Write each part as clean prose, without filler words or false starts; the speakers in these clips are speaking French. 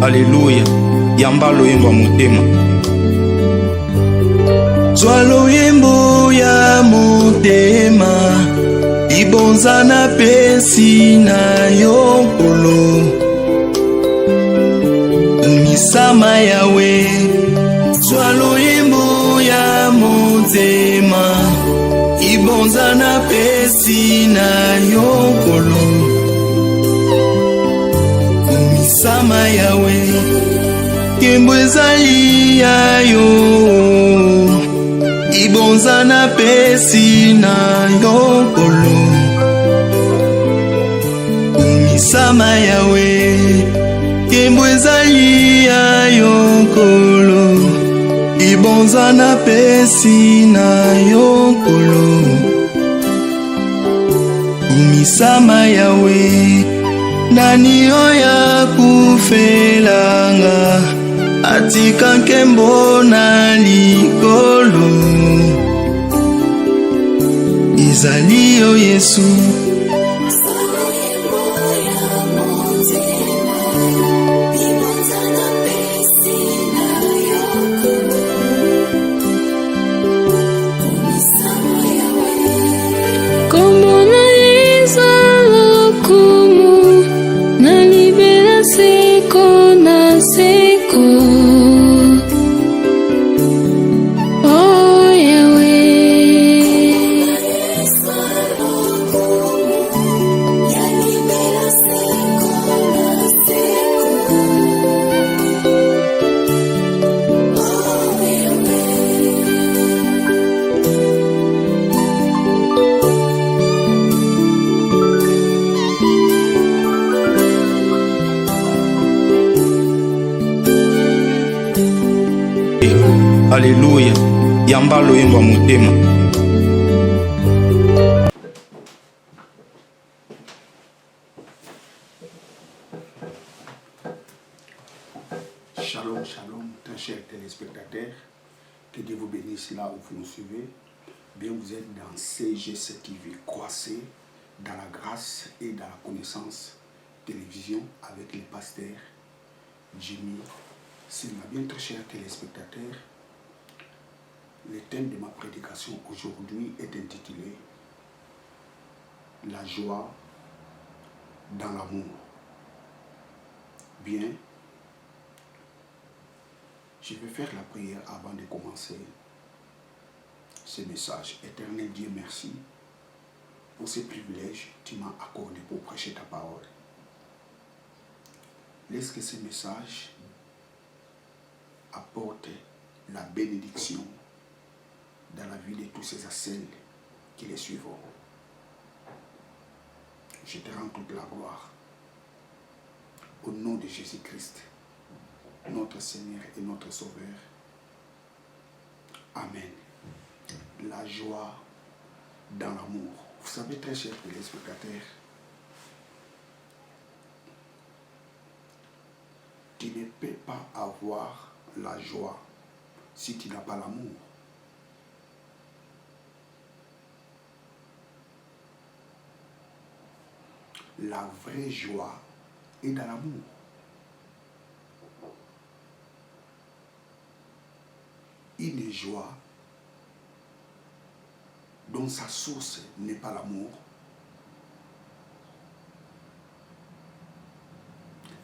Alléluia. Yamba loyembo motema. Zwa loyembo ya motema, ibonza na pesi na yokolo. Umisama yawe. Zwa loyembo ya motema, ibonza na pesi na yokolo. Umisama yawe. Kembo ezali yayo, ibonza na pesi na yokolo. Umisama yawe. Kembo ezali yayo kolo, ibonza na pesi na yokolo. Umisama yawe. Nani oya kufelanga, atika nkembo na likolo. Ezali yo Yesu. Alléluia. Yamba loyembo motema. Shalom, shalom, très chers téléspectateurs. Que Dieu vous bénisse là où vous nous suivez. Bien, vous êtes dans CGC TV, croissez dans la grâce et dans la connaissance. Télévision avec le pasteur Jimmy Silma. Bien, très chers téléspectateurs, le thème de ma prédication aujourd'hui est intitulé La joie dans l'amour. Bien, je vais faire la prière avant de commencer ce message. Éternel Dieu, merci pour ce privilège que tu m'as accordé pour prêcher ta parole. Laisse que ce message apporte la bénédiction dans la vie de tous ces celles qui les suivront. Je te rends toute la gloire. Au nom de Jésus-Christ, notre Seigneur et notre Sauveur. Amen. La joie dans l'amour. Vous savez, très chers téléspectateurs, tu ne peux pas avoir la joie si tu n'as pas l'amour. La vraie joie est dans l'amour. Une joie dont sa source n'est pas l'amour,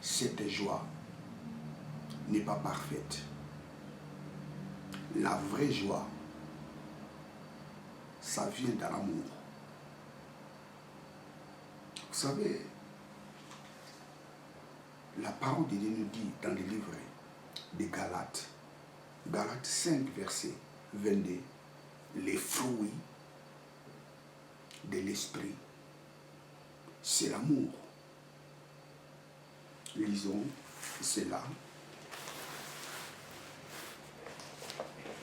cette joie n'est pas parfaite. La vraie joie, ça vient dans l'amour. Vous savez, la parole de Dieu nous dit dans le livre de Galates, Galates 5, verset 22, les fruits de l'esprit, c'est l'amour. Lisons cela.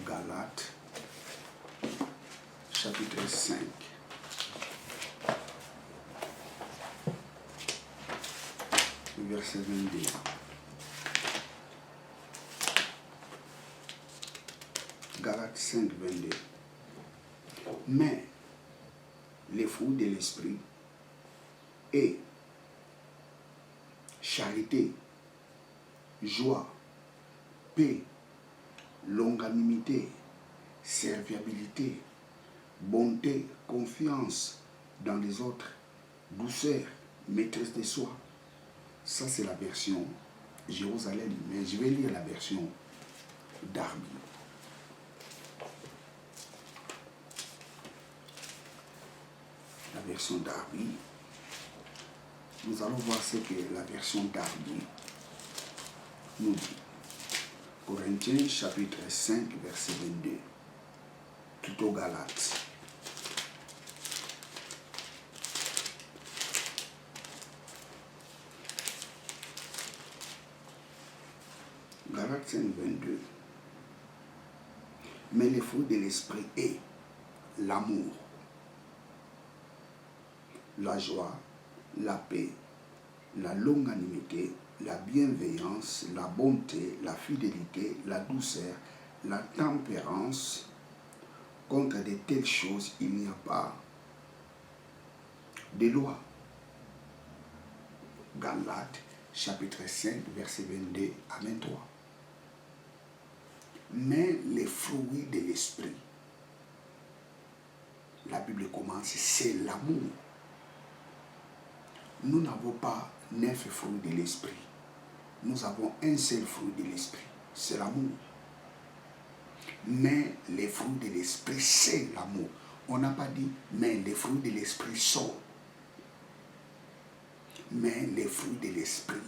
Galates, chapitre 5. Verset 22. Galates 5, 22. Mais les fruits de l'esprit et charité, joie, paix, longanimité, serviabilité, bonté, confiance dans les autres, douceur, maîtrise de soi. Ça, c'est la version Jérusalem, mais je vais lire la version Darby. La version Darby. Nous allons voir ce que la version Darby nous dit. Corinthiens chapitre 5, verset 22. Plutôt Galates. Galates 5, 22. Mais le fruit de l'esprit est l'amour, la joie, la paix, la longanimité, la bienveillance, la bonté, la fidélité, la douceur, la tempérance. Contre de telles choses, il n'y a pas de loi. Galates, chapitre 5, verset 22 à 23. Mais les fruits de l'esprit, la Bible commence, c'est l'amour. Nous n'avons pas 9 fruits de l'esprit. Nous avons un seul fruit de l'esprit, c'est l'amour. Mais les fruits de l'esprit, c'est l'amour. On n'a pas dit, mais les fruits de l'esprit sont. Mais les fruits de l'esprit,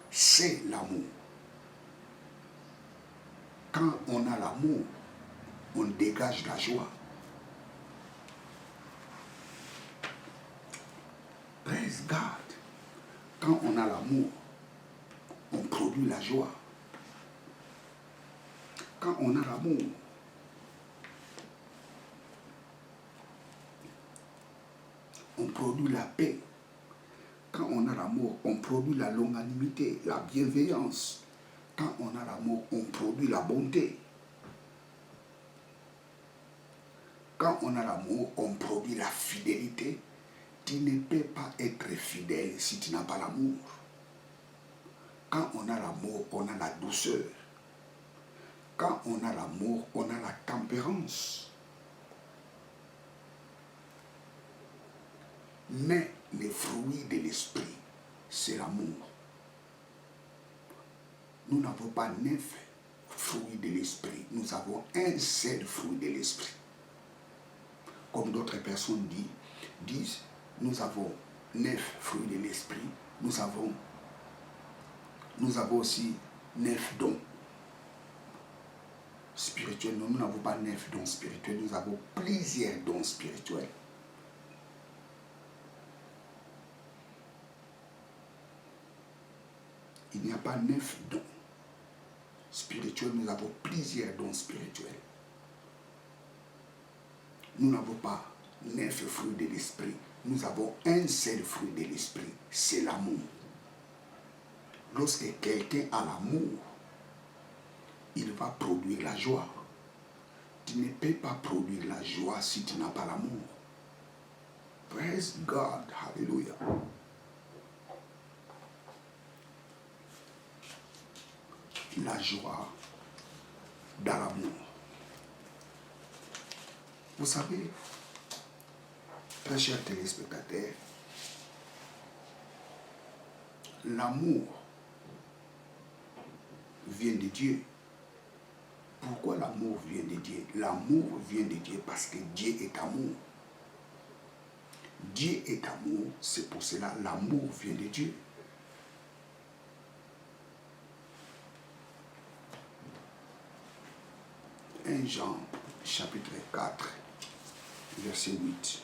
c'est l'amour. Quand on a l'amour, on dégage la joie. Praise God. Quand on a l'amour, on produit la joie. Quand on a l'amour, on produit la paix. Quand on a l'amour, on produit la longanimité, la bienveillance. Quand on a l'amour, on produit la bonté. Quand on a l'amour, on produit la fidélité. Tu ne peux pas être fidèle si tu n'as pas l'amour. Quand on a l'amour, on a la douceur. Quand on a l'amour, on a la tempérance. Mais les fruits de l'esprit, c'est l'amour. Nous n'avons pas 9 fruits de l'esprit. Nous avons un seul fruit de l'esprit. Comme d'autres personnes disent, nous avons 9 fruits de l'esprit. Nous avons aussi 9 dons spirituels. Nous n'avons pas 9 dons spirituels. Nous avons plusieurs dons spirituels. Il n'y a pas 9 dons spirituels, nous avons plusieurs dons spirituels. Nous n'avons pas 9 fruits de l'esprit, nous avons un seul fruit de l'esprit, c'est l'amour. Lorsque quelqu'un a l'amour, il va produire la joie. Tu ne peux pas produire la joie si tu n'as pas l'amour. Praise God, hallelujah. La joie dans l'amour. Vous savez, très chers téléspectateurs, l'amour vient de Dieu. Pourquoi l'amour vient de Dieu? L'amour vient de Dieu parce que Dieu est amour. Dieu est amour, c'est pour cela l'amour vient de Dieu. 1 Jean, chapitre 4, verset 8.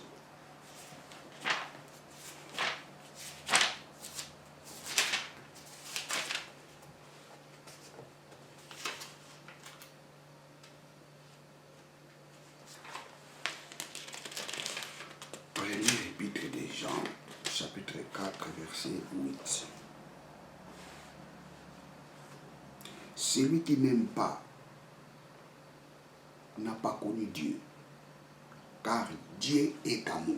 Premier épître de Jean, chapitre 4, verset 8. Celui qui n'aime pas n'a pas connu Dieu, car Dieu est amour.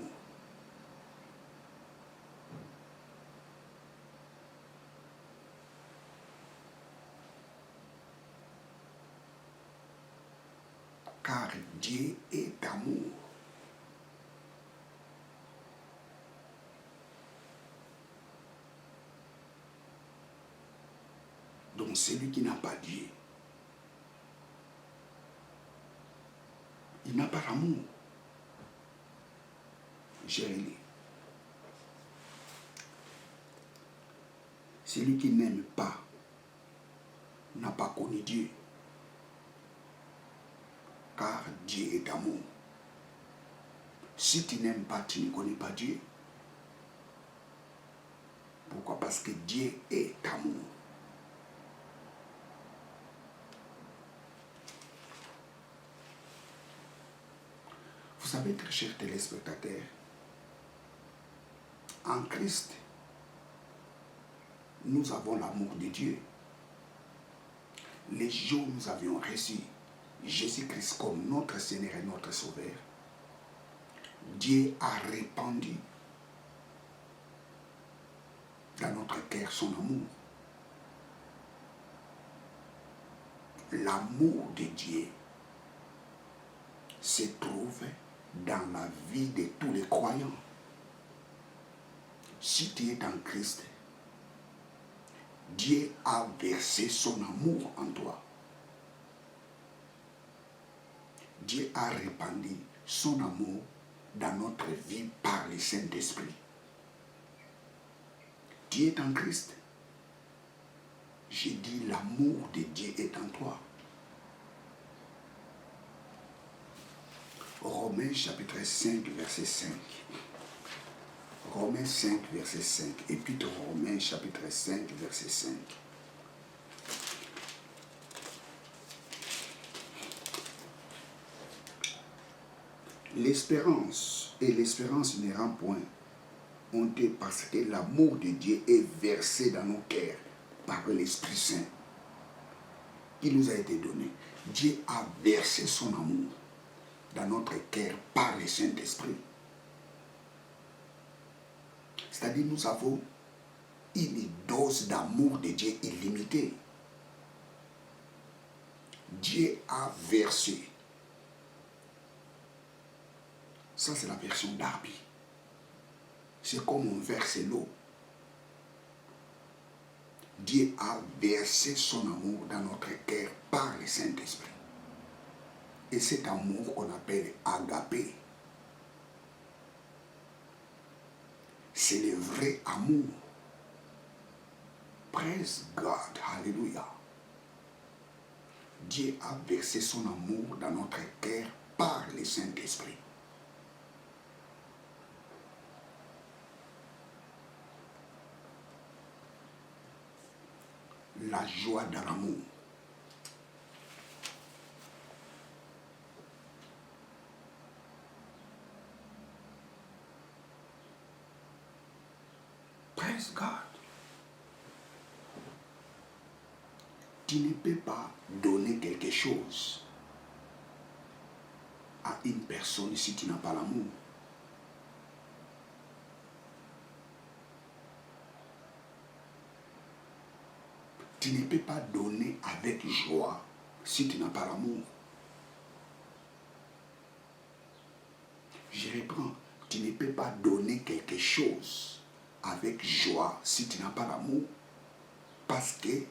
car Dieu est amour. Donc celui qui n'a pas Dieu, il n'a pas l'amour. Gérez-les. Celui qui n'aime pas n'a pas connu Dieu. Car Dieu est amour. Si tu n'aimes pas, tu ne connais pas Dieu. Pourquoi? Parce que Dieu est amour. Vous savez, très chers téléspectateurs, en Christ, nous avons l'amour de Dieu. Les jours où nous avions reçu Jésus-Christ comme notre Seigneur et notre Sauveur, Dieu a répandu dans notre cœur son amour. L'amour de Dieu se trouve dans la vie de tous les croyants. Si tu es en Christ, Dieu a versé son amour en toi. Dieu a répandu son amour dans notre vie par le Saint-Esprit. Dieu est en Christ. J'ai dit l'amour de Dieu est en toi. Romains chapitre 5, verset 5. Romains 5, verset 5. Et puis Romains chapitre 5, verset 5. L'espérance, et l'espérance ne rend point honte parce que l'amour de Dieu est versé dans nos cœurs par l'Esprit Saint qui nous a été donné. Dieu a versé son amour dans notre cœur par le Saint-Esprit. C'est-à-dire nous avons une dose d'amour de Dieu illimitée. Dieu a versé. Ça, c'est la version Darby. C'est comme on verse l'eau. Dieu a versé son amour dans notre cœur par le Saint-Esprit. Et cet amour qu'on appelle agapé, c'est le vrai amour. Praise God, hallelujah. Dieu a versé son amour dans notre cœur par le Saint-Esprit. La joie de l'amour. Praise God. Tu ne peux pas donner quelque chose à une personne si tu n'as pas l'amour. Tu ne peux pas donner avec joie si tu n'as pas l'amour. Je reprends. Tu ne peux pas donner quelque chose avec joie si tu n'as pas l'amour. Parce que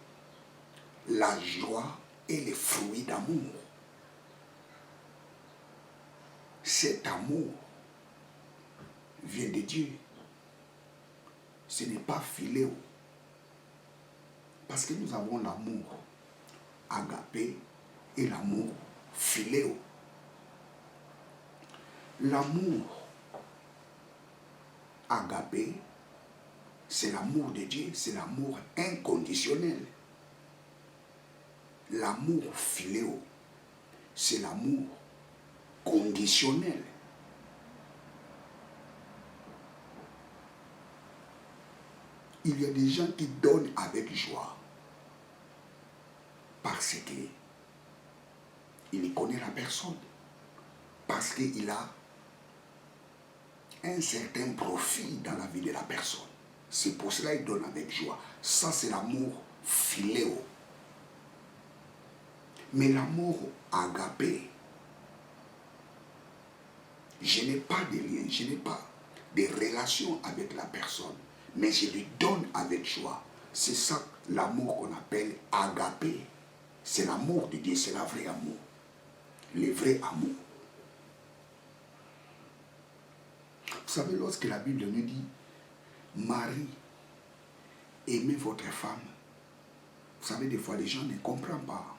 la joie est le fruit d'amour. Cet amour vient de Dieu. Ce n'est pas philéo. Parce que nous avons l'amour agapé et l'amour philéo. L'amour agapé, c'est l'amour de Dieu, c'est l'amour inconditionnel. L'amour philéo, c'est l'amour conditionnel. Il y a des gens qui donnent avec joie parce qu'il connaît la personne, parce qu'il a un certain profit dans la vie de la personne. C'est pour cela qu'il donne avec joie. Ça, c'est l'amour philéo. Mais l'amour agapé, Je n'ai pas de lien, je n'ai pas de relation avec la personne, mais je lui donne avec joie. C'est ça l'amour qu'on appelle agapé. C'est l'amour de Dieu, c'est le vrai amour. Le vrai amour. Vous savez, lorsque la Bible nous dit, Marie, aimez votre femme, vous savez, des fois, les gens ne comprennent pas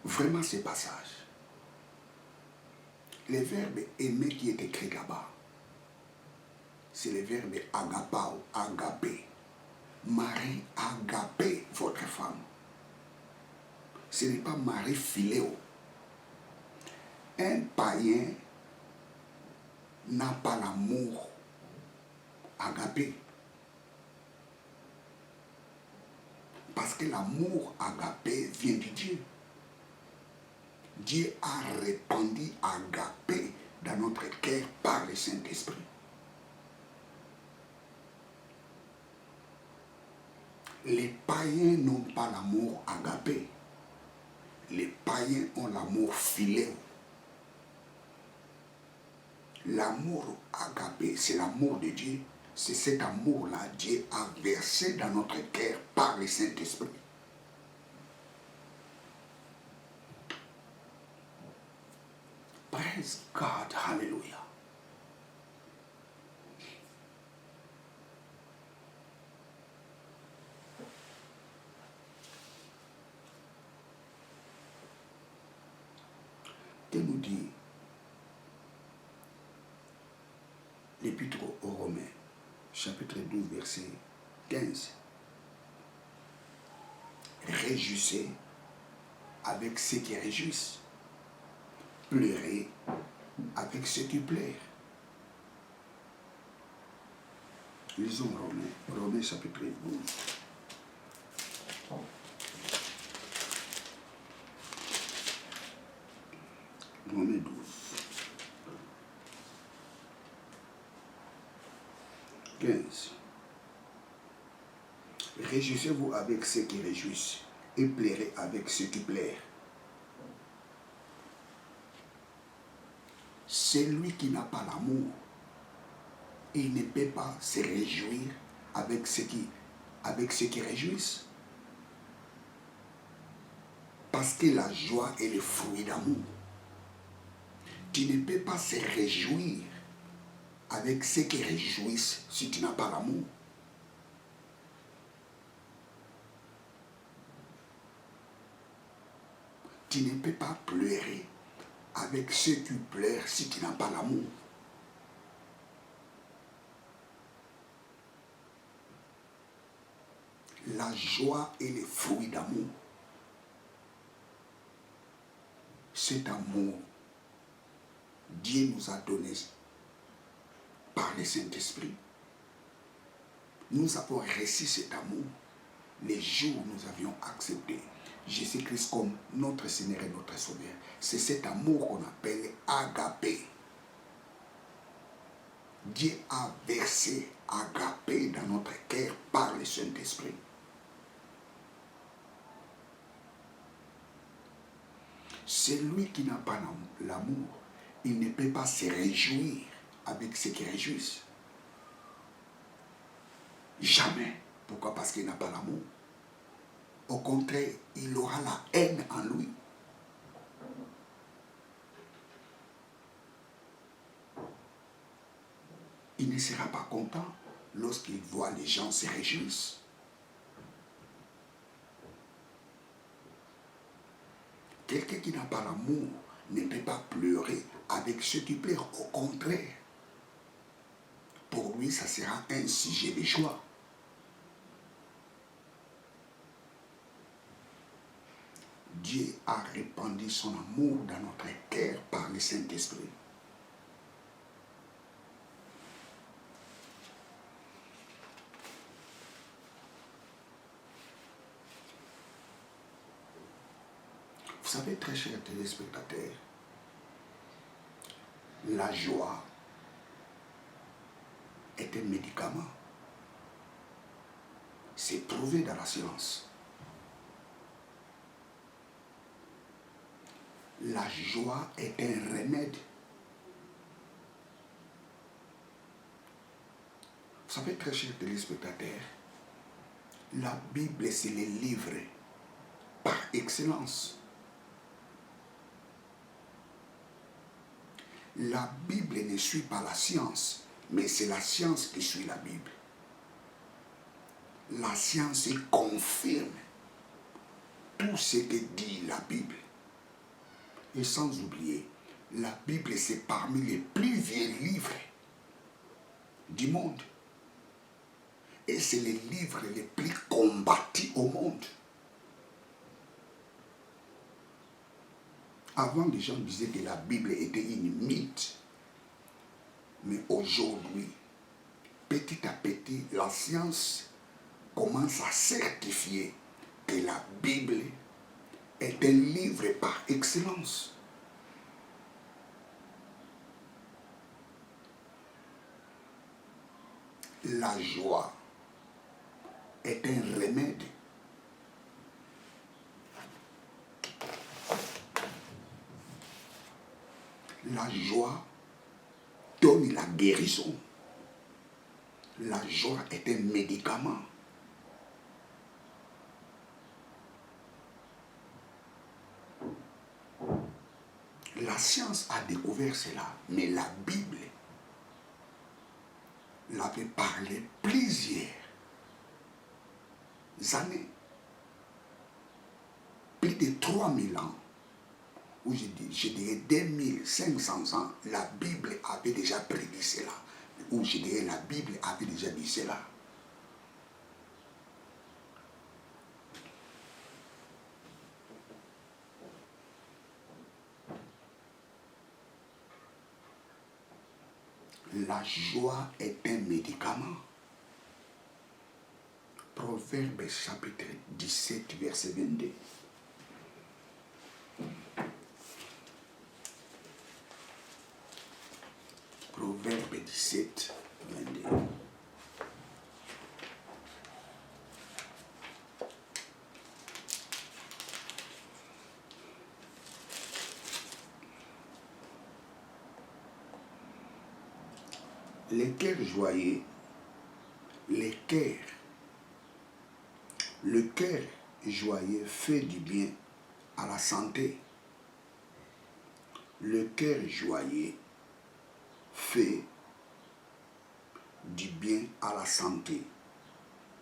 vraiment ces passages. Le verbe aimer qui est écrit là-bas, c'est le verbe agapao, agapé. Marie, agapé votre femme. Ce n'est pas Marie philéo. Un païen n'a pas l'amour agapé. Parce que l'amour agapé vient de Dieu. Dieu a répandu agapé dans notre cœur par le Saint-Esprit. Les païens n'ont pas l'amour agapé. Les païens ont l'amour philéo. L'amour agapé, c'est l'amour de Dieu. C'est cet amour-là, Dieu a versé dans notre cœur par le Saint-Esprit. Praise God, hallelujah. Que nous dit l'Épître aux Romains, chapitre 12, verset 15. Réjouissez avec ceux qui réjouissent. Pleurez avec ceux qui pleurent. Lisons Romains chapitre 12. Romains 12. 15. Réjouissez-vous avec ceux qui réjouissent et pleurez avec ceux qui pleurent. Celui qui n'a pas l'amour, il ne peut pas se réjouir avec ceux qui réjouissent. Parce que la joie est le fruit d'amour. Tu ne peux pas se réjouir avec ceux qui réjouissent si tu n'as pas l'amour. Tu ne peux pas pleurer avec ceux qui pleurent si tu n'as pas l'amour. La joie est le fruit d'amour. Cet amour, Dieu nous a donné par le Saint-Esprit. Nous avons reçu cet amour les jours où nous avions accepté Jésus-Christ comme notre Seigneur et notre Sauveur. C'est cet amour qu'on appelle agapé. Dieu a versé agapé dans notre cœur par le Saint-Esprit. Celui qui n'a pas l'amour, il ne peut pas se réjouir avec ceux qui réjouissent. Jamais. Pourquoi? Parce qu'il n'a pas l'amour. Au contraire, il aura la haine en lui. Il ne sera pas content lorsqu'il voit les gens se réjouissent. Quelqu'un qui n'a pas l'amour ne peut pas pleurer avec ceux qui pleurent. Au contraire, pour lui, ça sera un sujet de joie. Dieu a répandu son amour dans notre cœur par le Saint-Esprit. Vous savez, très chers téléspectateurs, la joie est un médicament. C'est prouvé dans la science. La joie est un remède. Vous savez, très chers téléspectateurs, la Bible, c'est le livre par excellence. La Bible ne suit pas la science, mais c'est la science qui suit la Bible. La science confirme tout ce que dit la Bible. Et sans oublier, la Bible, c'est parmi les plus vieux livres du monde. Et c'est le livre le plus combattu au monde. Avant, les gens disaient que la Bible était une mythe. Mais aujourd'hui, petit à petit, la science commence à certifier que la Bible est un livre par excellence. La joie est un remède. La joie donne la guérison. La joie est un médicament. La science a découvert cela, mais la Bible l'avait parlé plusieurs années, plus de 3000 ans, ou je dirais 2500 ans, la Bible avait déjà prédit cela, ou je dirais la Bible avait déjà dit cela. La joie est un médicament. Proverbe chapitre 17, verset 22. Proverbe 17, 22. Les cœurs joyeux, le cœur joyeux fait du bien à la santé. Le cœur joyeux fait du bien à la santé.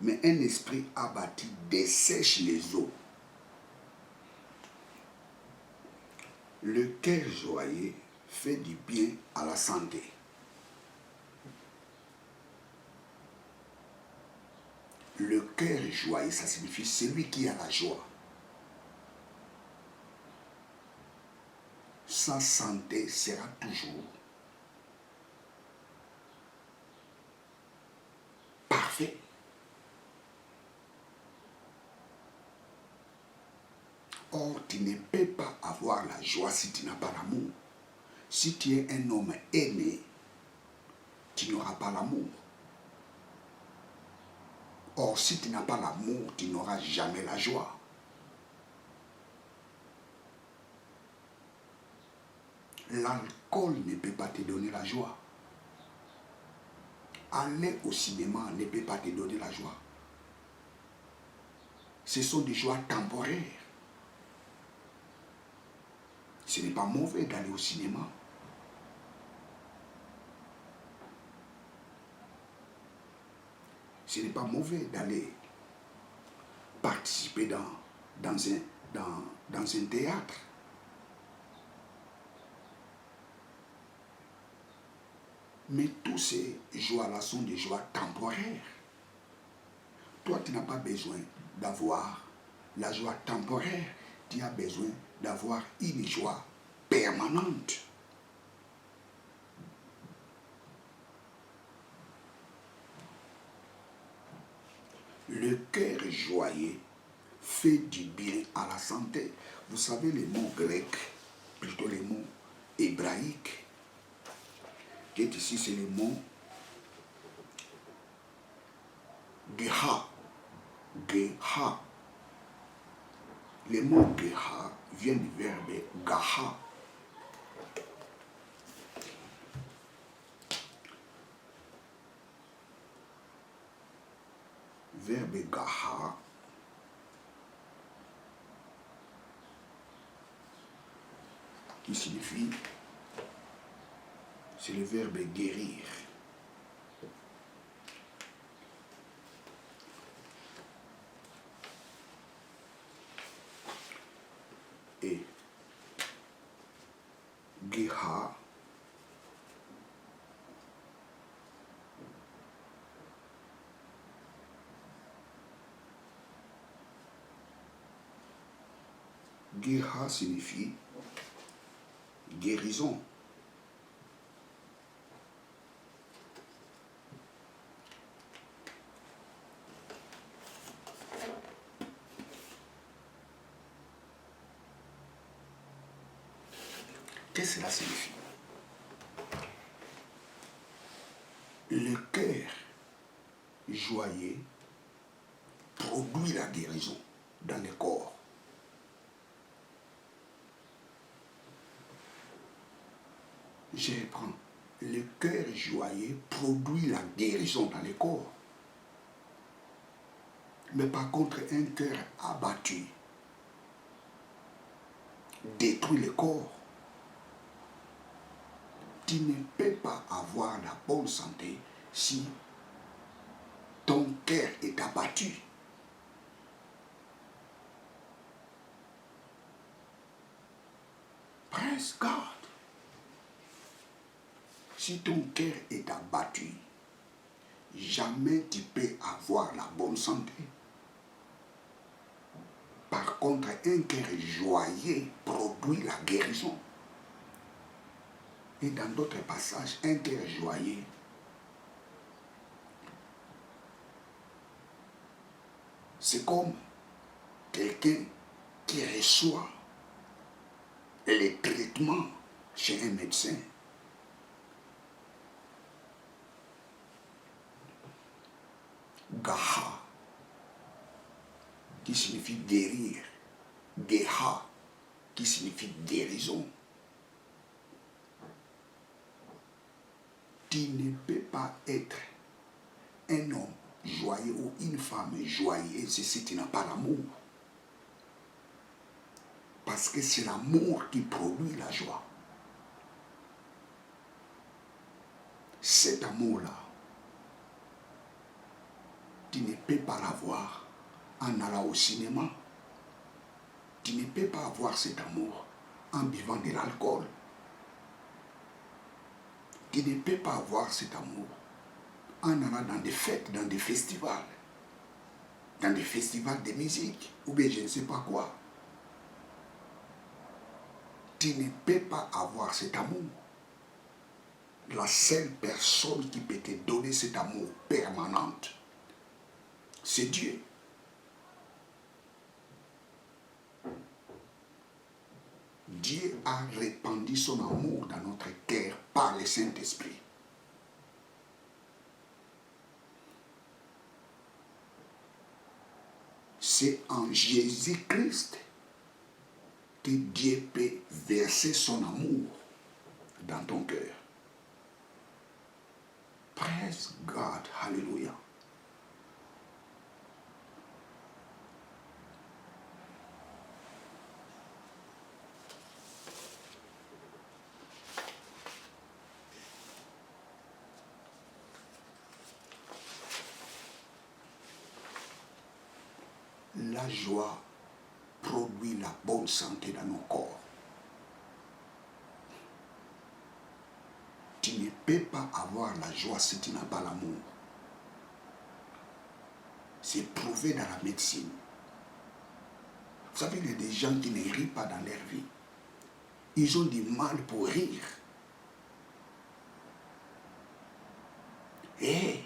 Mais un esprit abattu dessèche les eaux. Le cœur joyeux fait du bien à la santé. Le cœur joyeux, ça signifie celui qui a la joie. Sa santé sera toujours parfaite. Or, tu ne peux pas avoir la joie si tu n'as pas l'amour. Si tu es un homme aimé, tu n'auras pas l'amour. Or, si tu n'as pas l'amour, tu n'auras jamais la joie. L'alcool ne peut pas te donner la joie. Aller au cinéma ne peut pas te donner la joie. Ce sont des joies temporaires. Ce n'est pas mauvais d'aller au cinéma. Ce n'est pas mauvais d'aller participer dans un théâtre. Mais tous ces joies-là sont des joies temporaires. Toi, tu n'as pas besoin d'avoir la joie temporaire. Tu as besoin d'avoir une joie permanente. Le cœur joyeux fait du bien à la santé. Vous savez, les mots grecs, plutôt les mots hébraïques, qui est ici, c'est le mot Geha. Geha. Le mot Geha vient du verbe gaha. Verbe gaha qui signifie, c'est le verbe guérir. Et Geha signifie guérison. Qu'est-ce que cela signifie? Le cœur joyeux produit la guérison dans le corps. Je reprends. Le cœur joyeux produit la guérison dans le corps. Mais par contre, un cœur abattu détruit le corps. Tu ne peux pas avoir la bonne santé si ton cœur est abattu. Praise God. Si ton cœur est abattu, jamais tu peux avoir la bonne santé. Par contre, un cœur joyeux produit la guérison. Et dans d'autres passages, un cœur joyeux c'est comme quelqu'un qui reçoit les traitements chez un médecin. Gaha, qui signifie guérir. Geha, qui signifie guérison. Tu ne peux pas être un homme joyeux ou une femme joyeuse si tu n'as pas l'amour. Parce que c'est l'amour qui produit la joie. Cet amour-là, tu ne peux pas l'avoir en allant au cinéma. Tu ne peux pas avoir cet amour en buvant de l'alcool. Tu ne peux pas avoir cet amour en allant dans des fêtes, dans des festivals de musique, ou bien je ne sais pas quoi. Tu ne peux pas avoir cet amour. La seule personne qui peut te donner cet amour permanent, c'est Dieu. Dieu a répandu son amour dans notre cœur par le Saint-Esprit. C'est en Jésus-Christ que Dieu peut verser son amour dans ton cœur. Praise God, hallelujah. La joie produit la bonne santé dans nos corps. Tu ne peux pas avoir la joie si tu n'as pas l'amour. C'est prouvé dans la médecine. Vous savez, il y a des gens qui ne rient pas dans leur vie. Ils ont du mal pour rire. Et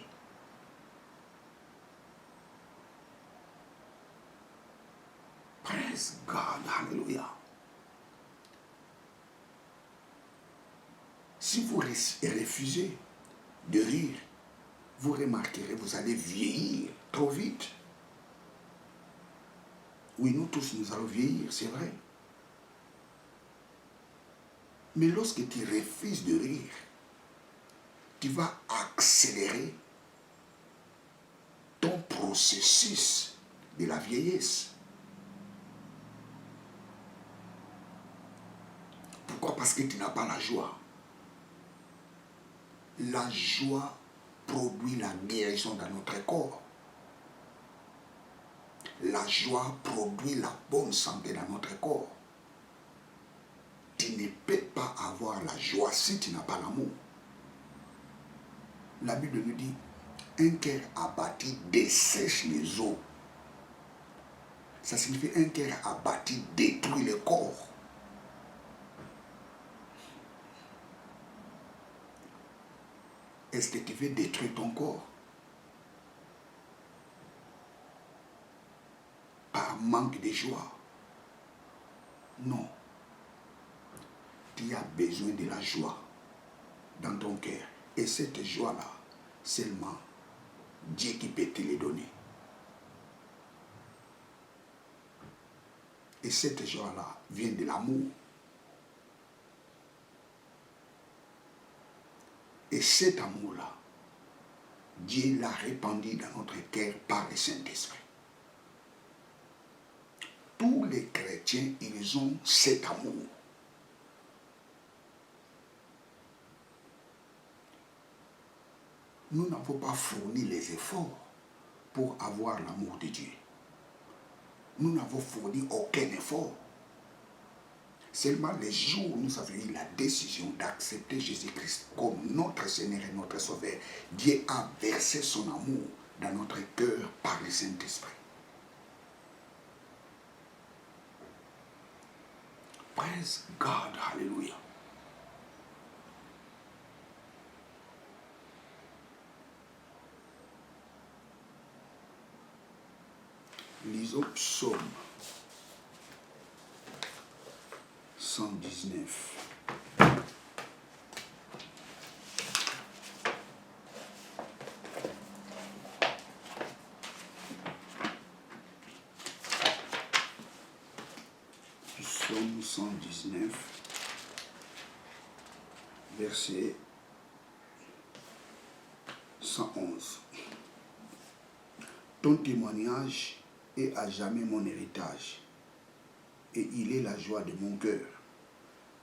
praise God, hallelujah. Si vous refusez de rire, vous remarquerez, vous allez vieillir trop vite. Oui, nous tous, nous allons vieillir, c'est vrai. Mais lorsque tu refuses de rire, tu vas accélérer ton processus de la vieillesse. Pourquoi? Parce que tu n'as pas la joie. La joie produit la guérison dans notre corps. La joie produit la bonne santé dans notre corps. Tu ne peux pas avoir la joie si tu n'as pas l'amour. La Bible nous dit, un cœur abattu dessèche les eaux. Ça signifie un cœur abattu détruit le corps. Est-ce que tu veux détruire ton corps par manque de joie? Non. Tu as besoin de la joie dans ton cœur. Et cette joie-là, seulement Dieu qui peut te les donner. Et cette joie-là vient de l'amour. Et cet amour-là, Dieu l'a répandu dans notre cœur par le Saint-Esprit. Tous les chrétiens, ils ont cet amour. Nous n'avons pas fourni les efforts pour avoir l'amour de Dieu. Nous n'avons fourni aucun effort. Seulement les jours où nous avons eu la décision d'accepter Jésus-Christ comme notre Seigneur et notre Sauveur, Dieu a versé son amour dans notre cœur par le Saint-Esprit. Praise God, hallelujah. Lisons Psaume 119. Psaume 119, verset 111. Ton témoignage est à jamais mon héritage, et il est la joie de mon cœur.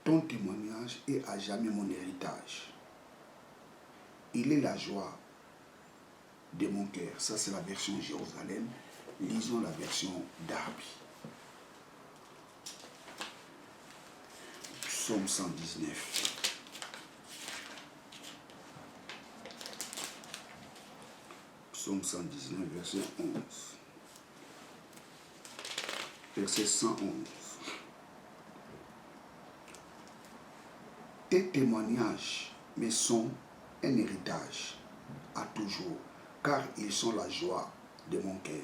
Ton témoignage est à jamais mon héritage. Il est la joie de mon cœur. Ça, c'est la version Jérusalem. Lisons la version Darby. Psaume 119. Psaume 119, verset 11. Verset 111. Tes témoignages me sont un héritage à toujours, car ils sont la joie de mon cœur.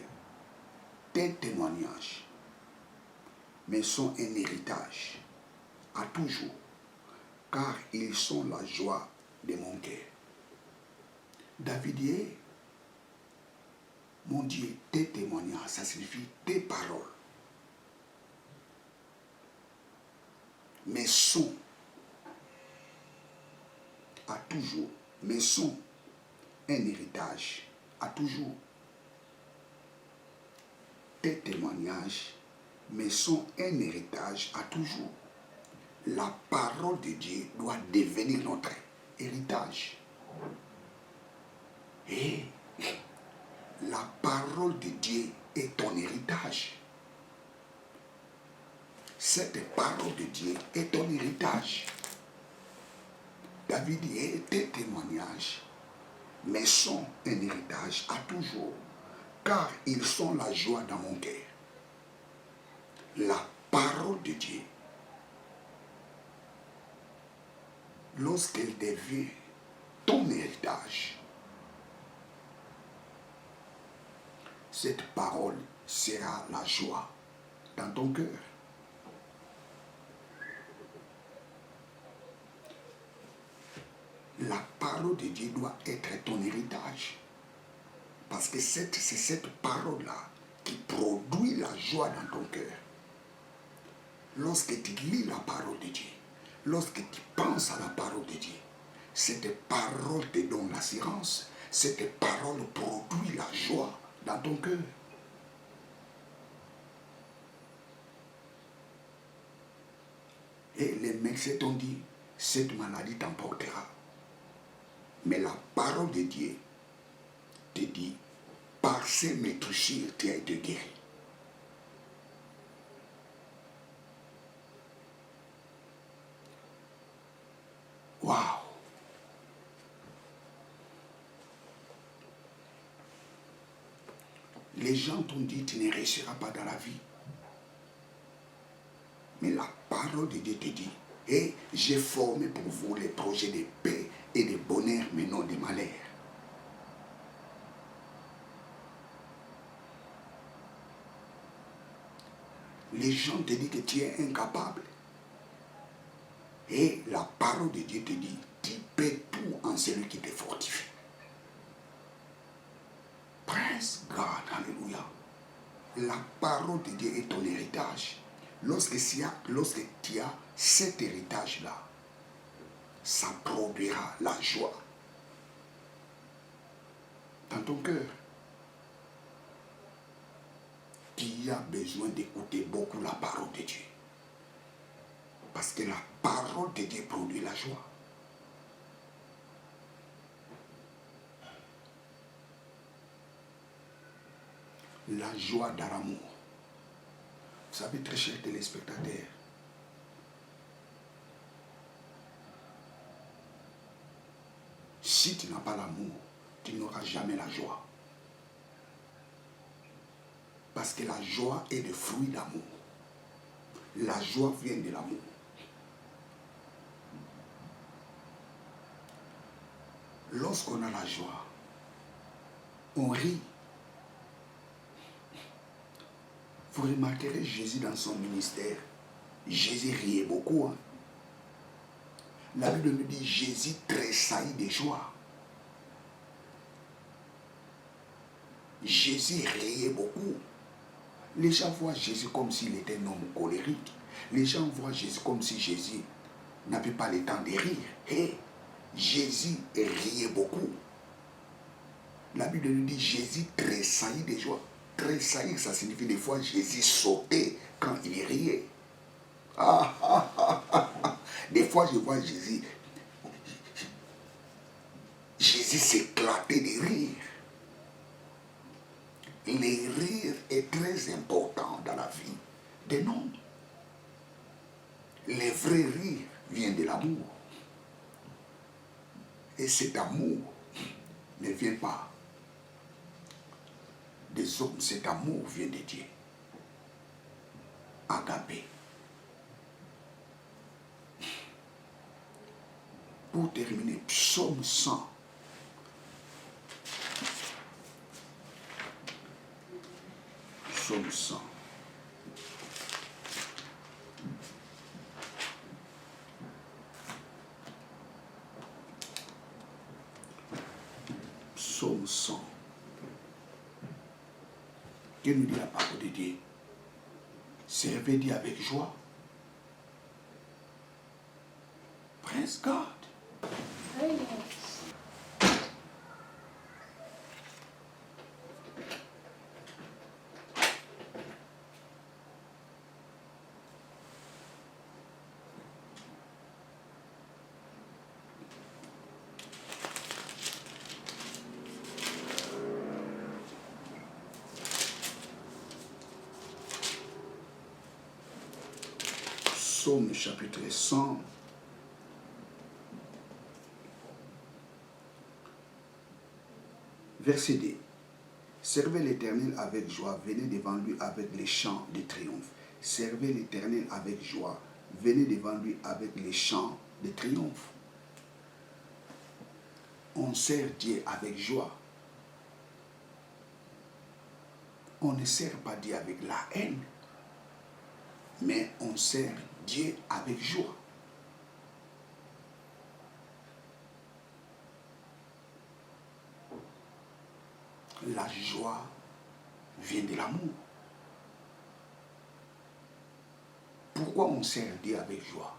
Tes témoignages me sont un héritage à toujours, car ils sont la joie de mon cœur. David dit, mon Dieu, tes témoignages, ça signifie tes paroles, me sont à toujours, mais sont un héritage à toujours. Tes témoignages me sont un héritage à toujours. La parole de Dieu doit devenir notre héritage. Et la parole de Dieu est ton héritage. Cette parole de Dieu est ton héritage. David dit, tes témoignages me sont un héritage à toujours, car ils sont la joie dans mon cœur. La parole de Dieu, lorsqu'elle devient ton héritage, cette parole sera la joie dans ton cœur. La parole de Dieu doit être ton héritage. Parce que c'est cette parole-là qui produit la joie dans ton cœur. Lorsque tu lis la parole de Dieu, lorsque tu penses à la parole de Dieu, cette parole te donne l'assurance, cette parole produit la joie dans ton cœur. Et les médecins t'ont dit, cette maladie t'emportera. Mais la parole de Dieu te dit, par ces métruchures, tu as été guéri. Waouh! Les gens t'ont dit, tu ne réussiras pas dans la vie. Mais la parole de Dieu te dit, et j'ai formé pour vous les projets de paix et de bonheur, mais non de malheur. Les gens te disent que tu es incapable. Et la parole de Dieu te dit, tu peux tout en celui qui te fortifie. Praise God, alléluia. La parole de Dieu est ton héritage. Lorsque tu as cet héritage-là, ça produira la joie dans ton cœur. Tu as besoin d'écouter beaucoup la parole de Dieu. Parce que la parole de Dieu produit la joie. La joie dans l'amour. Vous savez, très chers téléspectateurs, si tu n'as pas l'amour, tu n'auras jamais la joie. Parce que la joie est le fruit d'amour. La joie vient de l'amour. Lorsqu'on a la joie, on rit. Vous remarquerez Jésus dans son ministère. Jésus riait beaucoup. Hein? La Bible nous dit Jésus tressaillit de joie. Jésus riait beaucoup. Les gens voient Jésus comme s'il était un homme colérique. Les gens voient Jésus comme si Jésus n'avait pas le temps de rire. Et Jésus riait beaucoup. La Bible nous dit Jésus tressaillit de joie. Tressaillir, ça signifie des fois Jésus sautait quand il riait. Des fois, je vois Jésus. Jésus s'éclatait de rire. Le rire est très important dans la vie des hommes. Le vrai rire vient de l'amour. Et cet amour ne vient pas des hommes, cet amour vient de Dieu. Agapé. Pour terminer, psaume 100. Psaume 100. Psaume 100. Que nous dit la parole de Dieu? Servez Dieu avec joie. Praise God. Psaume chapitre 100. Verset 2. Servez l'Éternel avec joie, venez devant lui avec les chants de triomphe. Servez l'Éternel avec joie, venez devant lui avec les chants de triomphe. On sert Dieu avec joie. On ne sert pas Dieu avec la haine, mais on sert Dieu avec joie. La joie vient de l'amour. Pourquoi on sert Dieu avec joie?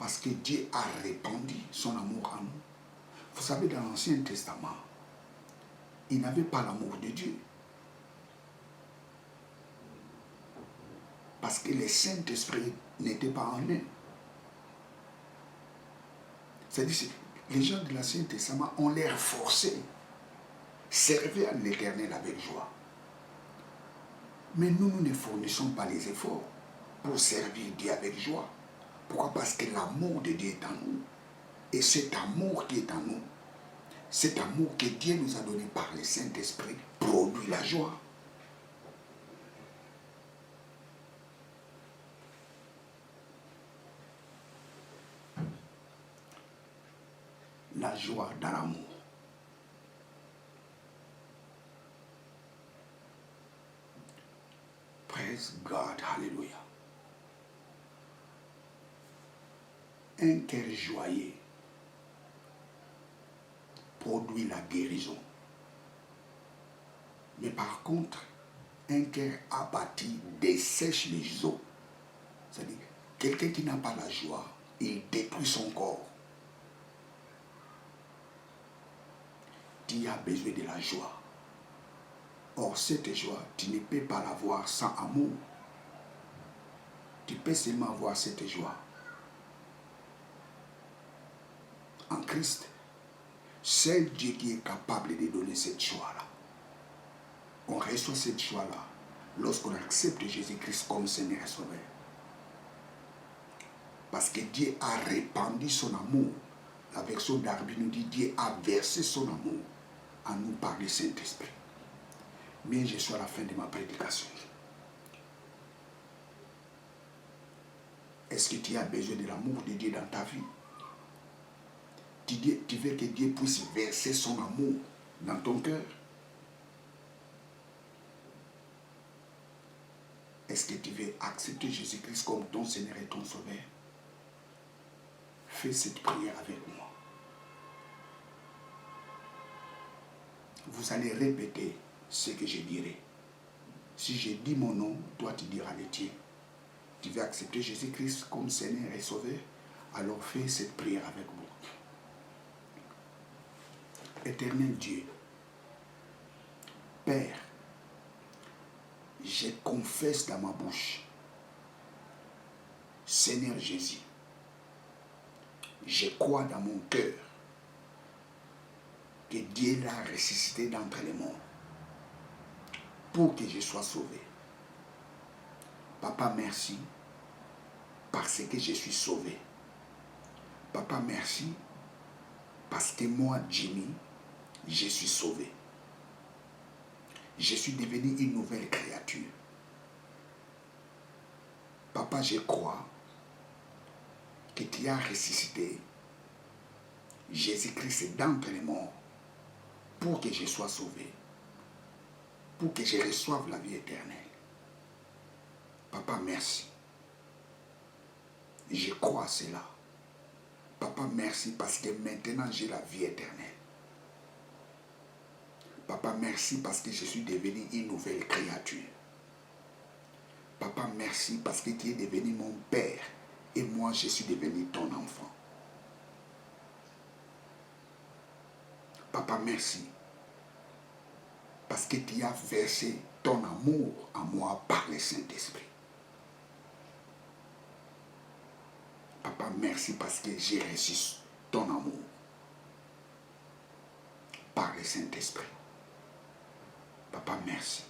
Parce que Dieu a répandu son amour en nous. Vous savez, dans l'Ancien Testament, ils n'avaient pas l'amour de Dieu. Parce que le Saint-Esprit n'était pas en eux. C'est-à-dire que les gens de l'Ancien Testament ont l'air forcés. Servez à l'Éternel avec joie. Mais nous ne fournissons pas les efforts pour servir Dieu avec joie. Pourquoi? Parce que l'amour de Dieu est en nous. Et cet amour qui est en nous, cet amour que Dieu nous a donné par le Saint-Esprit, produit la joie. La joie dans l'amour. Praise God, hallelujah. Un cœur joyeux produit la guérison. Mais par contre, un cœur abattu dessèche les eaux. C'est-à-dire, quelqu'un qui n'a pas la joie, il détruit son corps. Tu as besoin de la joie. Or, cette joie, tu ne peux pas l'avoir sans amour. Tu peux seulement avoir cette joie en Christ. C'est Dieu qui est capable de donner cette joie-là. On reçoit cette joie-là lorsqu'on accepte Jésus-Christ comme Seigneur et Sauveur. Parce que Dieu a répandu son amour. La version d'Arbi nous dit Dieu a versé son amour en nous par le Saint-Esprit. Mais je suis à la fin de ma prédication. Est-ce que tu as besoin de l'amour de Dieu dans ta vie? Tu veux que Dieu puisse verser son amour dans ton cœur? Est-ce que tu veux accepter Jésus-Christ comme ton Seigneur et ton Sauveur? Fais cette prière avec moi. Vous allez répéter ce que je dirai. Si je dis mon nom, toi tu diras le tien. Tu veux accepter Jésus-Christ comme Seigneur et Sauveur? Alors fais cette prière avec moi. Éternel Dieu, Père, je confesse dans ma bouche, Seigneur Jésus, je crois dans mon cœur que Dieu l'a ressuscité d'entre les morts pour que je sois sauvé. Papa, merci parce que je suis sauvé. Papa, merci parce que moi, Jimmy, je suis sauvé. Je suis devenu une nouvelle créature. Papa, je crois que tu as ressuscité Jésus-Christ d'entre les morts pour que je sois sauvé, pour que je reçoive la vie éternelle. Papa, merci. Je crois à cela. Papa, merci parce que maintenant j'ai la vie éternelle. Papa, merci parce que je suis devenu une nouvelle créature. Papa, merci parce que tu es devenu mon Père et moi je suis devenu ton enfant. Papa, merci parce que tu as versé ton amour en moi par le Saint-Esprit. Papa, merci parce que j'ai reçu ton amour par le Saint-Esprit. Papa, merci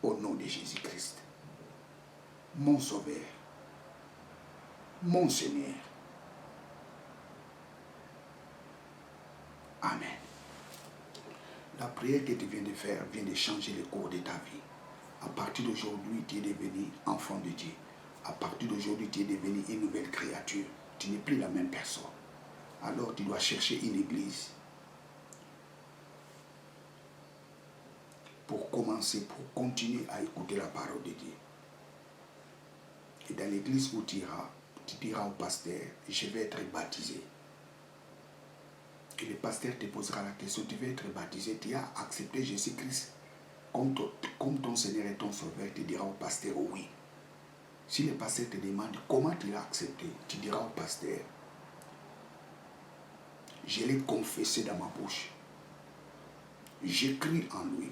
au nom de Jésus-Christ, mon Sauveur, mon Seigneur. Amen. La prière que tu viens de faire vient de changer le cours de ta vie. À partir d'aujourd'hui, tu es devenu enfant de Dieu. À partir d'aujourd'hui, tu es devenu une nouvelle créature. Tu n'es plus la même personne. Alors, tu dois chercher une église pour commencer, pour continuer à écouter la parole de Dieu. Et dans l'église où tu iras, tu diras au pasteur, je vais être baptisé. Et le pasteur te posera la question, tu veux être baptisé, tu as accepté Jésus-Christ comme ton Seigneur et ton Sauveur, tu diras au pasteur oui. Si le pasteur te demande comment tu l'as accepté, tu diras au pasteur, Je l'ai confessé dans ma bouche. J'écris en lui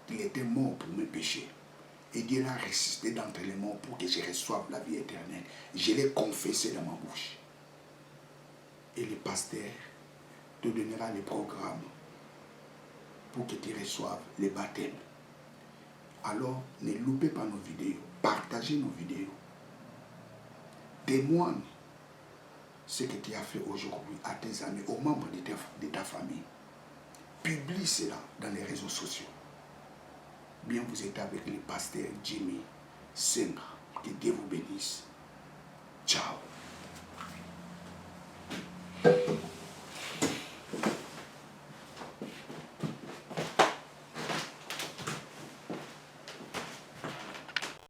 qu'il était mort pour mes péchés. Et Dieu l'a ressuscité d'entre les morts pour que je reçoive la vie éternelle. Je l'ai confessé dans ma bouche. Et le pasteur te donnera les programmes pour que tu reçoives les baptêmes. Alors, ne loupez pas nos vidéos. Partagez nos vidéos. Témoigne ce que tu as fait aujourd'hui à tes amis, aux membres de ta famille. Publie cela dans les réseaux sociaux. Bien, vous êtes avec le pasteur Jimmy Senga. Que Dieu vous bénisse. Ciao.